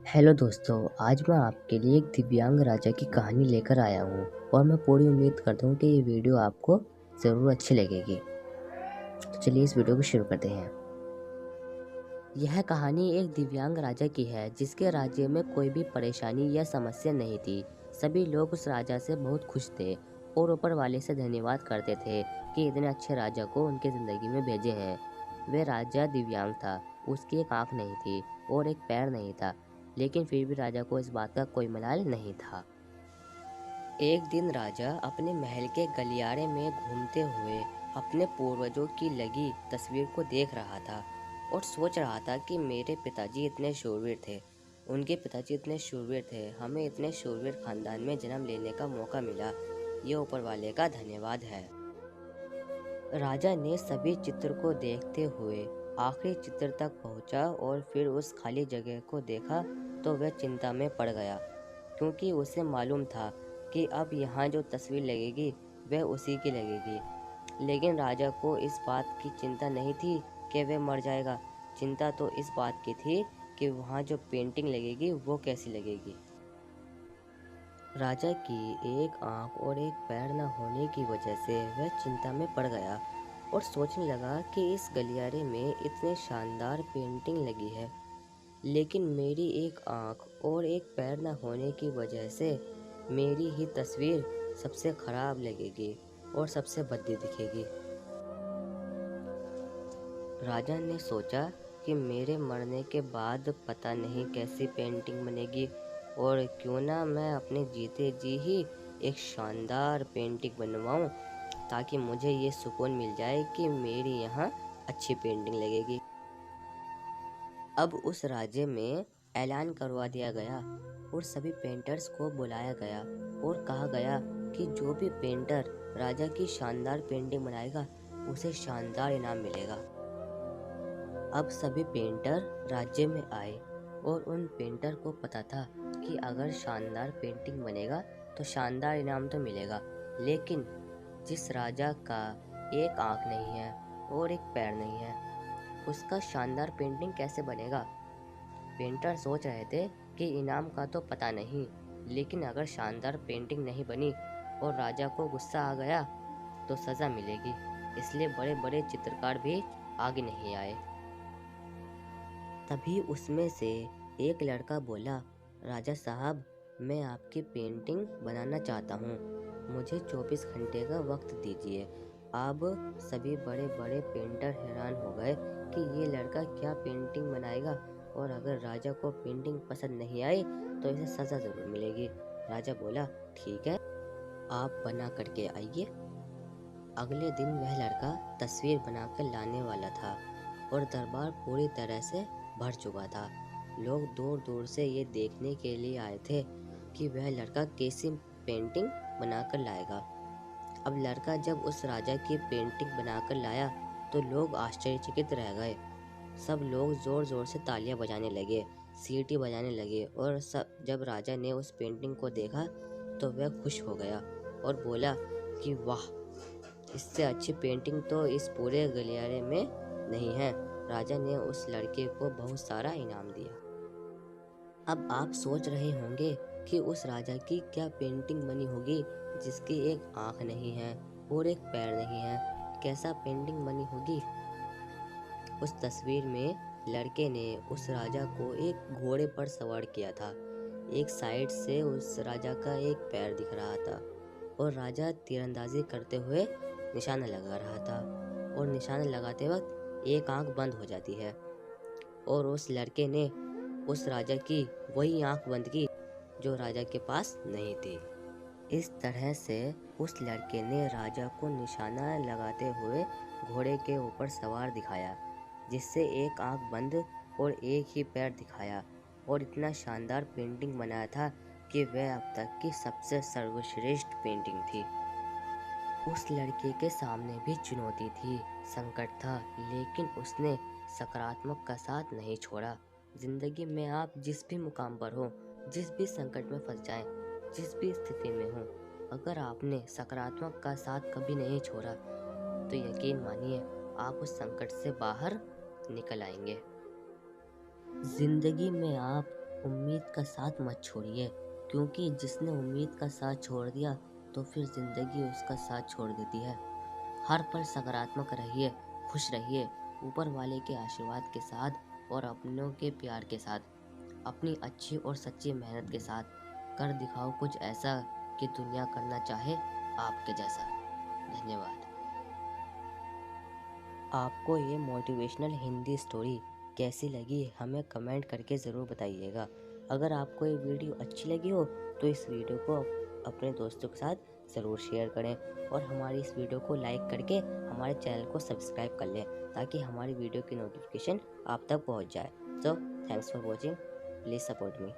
Hello दोस्तों, आज मैं आपके लिए एक दिव्यांग राजा की कहानी लेकर आया हूँ और मैं पूरी उम्मीद करता हूँ कि ये वीडियो आपको ज़रूर अच्छी लगेगी। तो चलिए इस वीडियो को शुरू करते हैं। यह कहानी एक दिव्यांग राजा की है जिसके राज्य में कोई भी परेशानी या समस्या नहीं थी। सभी लोग उस राजा से बहुत खुश थे और ऊपर वाले से धन्यवाद करते थे कि इतने अच्छे राजा को उनके ज़िंदगी में भेजे हैं। वह राजा दिव्यांग था, उसकी एक आँख नहीं थी और एक पैर नहीं था, लेकिन फिर भी राजा को इस बात का कोई मलाल नहीं था। एक दिन राजा अपने महल के गलियारे में घूमते हुए अपने पूर्वजों की लगी तस्वीर को देख रहा था और सोच रहा था कि मेरे पिताजी इतने शूरवीर थे, उनके पिताजी इतने शूरवीर थे, हमें इतने शूरवीर खानदान में जन्म लेने का मौका मिला, ये ऊपर वाले का धन्यवाद है। राजा ने सभी चित्र को देखते हुए आखिरी चित्र तक पहुंचा और फिर उस खाली जगह को देखा तो वह चिंता में पड़ गया, क्योंकि उसे मालूम था कि अब यहाँ जो तस्वीर लगेगी वह उसी की लगेगी। लेकिन राजा को इस बात की चिंता नहीं थी कि वह मर जाएगा, चिंता तो इस बात की थी कि वहाँ जो पेंटिंग लगेगी वो कैसी लगेगी। राजा की एक आंख और एक पैर न होने की वजह से वह चिंता में पड़ गया और सोचने लगा कि इस गलियारे में इतने शानदार पेंटिंग लगी है, लेकिन मेरी एक आंख और एक पैर न होने की वजह से मेरी ही तस्वीर सबसे खराब लगेगी और सबसे भद्दी दिखेगी। राजा ने सोचा कि मेरे मरने के बाद पता नहीं कैसी पेंटिंग बनेगी और क्यों ना मैं अपने जीते जी ही एक शानदार पेंटिंग बनवाऊं, ताकि मुझे ये सुकून मिल जाए कि मेरी यहाँ अच्छी पेंटिंग लगेगी। अब उस राज्य में ऐलान करवा दिया गया और सभी पेंटर्स को बुलाया गया और कहा गया कि जो भी पेंटर राजा की शानदार पेंटिंग बनाएगा उसे शानदार इनाम मिलेगा। अब सभी पेंटर राज्य में आए और उन पेंटर को पता था कि अगर शानदार पेंटिंग बनेगा तो शानदार इनाम तो मिलेगा, लेकिन जिस राजा का एक आंख नहीं है और एक पैर नहीं है उसका शानदार पेंटिंग कैसे बनेगा। पेंटर सोच रहे थे कि इनाम का तो पता नहीं, लेकिन अगर शानदार पेंटिंग नहीं बनी और राजा को गुस्सा आ गया तो सज़ा मिलेगी, इसलिए बड़े बड़े चित्रकार भी आगे नहीं आए। तभी उसमें से एक लड़का बोला, राजा साहब, मैं आपकी पेंटिंग बनाना चाहता हूँ, मुझे 24 घंटे का वक्त दीजिए। अब सभी बड़े बड़े पेंटर हैरान हो गए कि ये लड़का क्या पेंटिंग बनाएगा, और अगर राजा को पेंटिंग पसंद नहीं आई तो इसे सज़ा ज़रूर मिलेगी। राजा बोला, ठीक है, आप बना करके आइए। अगले दिन वह लड़का तस्वीर बनाकर लाने वाला था और दरबार पूरी तरह से भर चुका था। लोग दूर दूर से ये देखने के लिए आए थे कि वह लड़का कैसी पेंटिंग बनाकर लाएगा। अब लड़का जब उस राजा की पेंटिंग बनाकर लाया तो लोग आश्चर्यचकित रह गए। सब लोग जोर जोर से तालियां बजाने लगे, सीटी बजाने लगे, और जब राजा ने उस पेंटिंग को देखा तो वह खुश हो गया और बोला कि वाह, इससे अच्छी पेंटिंग तो इस पूरे गलियारे में नहीं है। राजा ने उस लड़के को बहुत सारा इनाम दिया। अब आप सोच रहे होंगे कि उस राजा की क्या पेंटिंग बनी होगी जिसकी एक आंख नहीं है और एक पैर नहीं है, कैसा पेंटिंग बनी होगी। उस तस्वीर में लड़के ने उस राजा को एक घोड़े पर सवार किया था। एक साइड से उस राजा का एक पैर दिख रहा था और राजा तीरंदाजी करते हुए निशाना लगा रहा था, और निशाना लगाते वक्त एक आंख बंद हो जाती है और उस लड़के ने उस राजा की वही आंख बंद की जो राजा के पास नहीं थी। इस तरह से उस लड़के ने राजा को निशाना लगाते हुए घोड़े के ऊपर सवार दिखाया, जिससे एक आंख बंद और एक ही पैर दिखाया, और इतना शानदार पेंटिंग बनाया था कि वह अब तक की सबसे सर्वश्रेष्ठ पेंटिंग थी। उस लड़के के सामने भी चुनौती थी, संकट था, लेकिन उसने सकारात्मक का साथ नहीं छोड़ा। जिंदगी में आप जिस भी मुकाम पर हो, जिस भी संकट में फंस जाएं, जिस भी स्थिति में हो, अगर आपने सकारात्मक का साथ कभी नहीं छोड़ा तो यकीन मानिए आप उस संकट से बाहर निकल आएंगे। जिंदगी में आप उम्मीद का साथ मत छोड़िए, क्योंकि जिसने उम्मीद का साथ छोड़ दिया तो फिर ज़िंदगी उसका साथ छोड़ देती है। हर पल सकारात्मक रहिए, खुश रहिए, ऊपर वाले के आशीर्वाद के साथ और अपनों के प्यार के साथ। अपनी अच्छी और सच्ची मेहनत के साथ कर दिखाओ कुछ ऐसा कि दुनिया करना चाहे आपके जैसा। धन्यवाद। आपको ये मोटिवेशनल हिंदी स्टोरी कैसी लगी हमें कमेंट करके ज़रूर बताइएगा। अगर आपको ये वीडियो अच्छी लगी हो तो इस वीडियो को अपने दोस्तों के साथ ज़रूर शेयर करें और हमारी इस वीडियो को लाइक करके हमारे चैनल को सब्सक्राइब कर लें ताकि हमारी वीडियो की नोटिफिकेशन आप तक पहुंच जाए। So thanks for watching, please support me.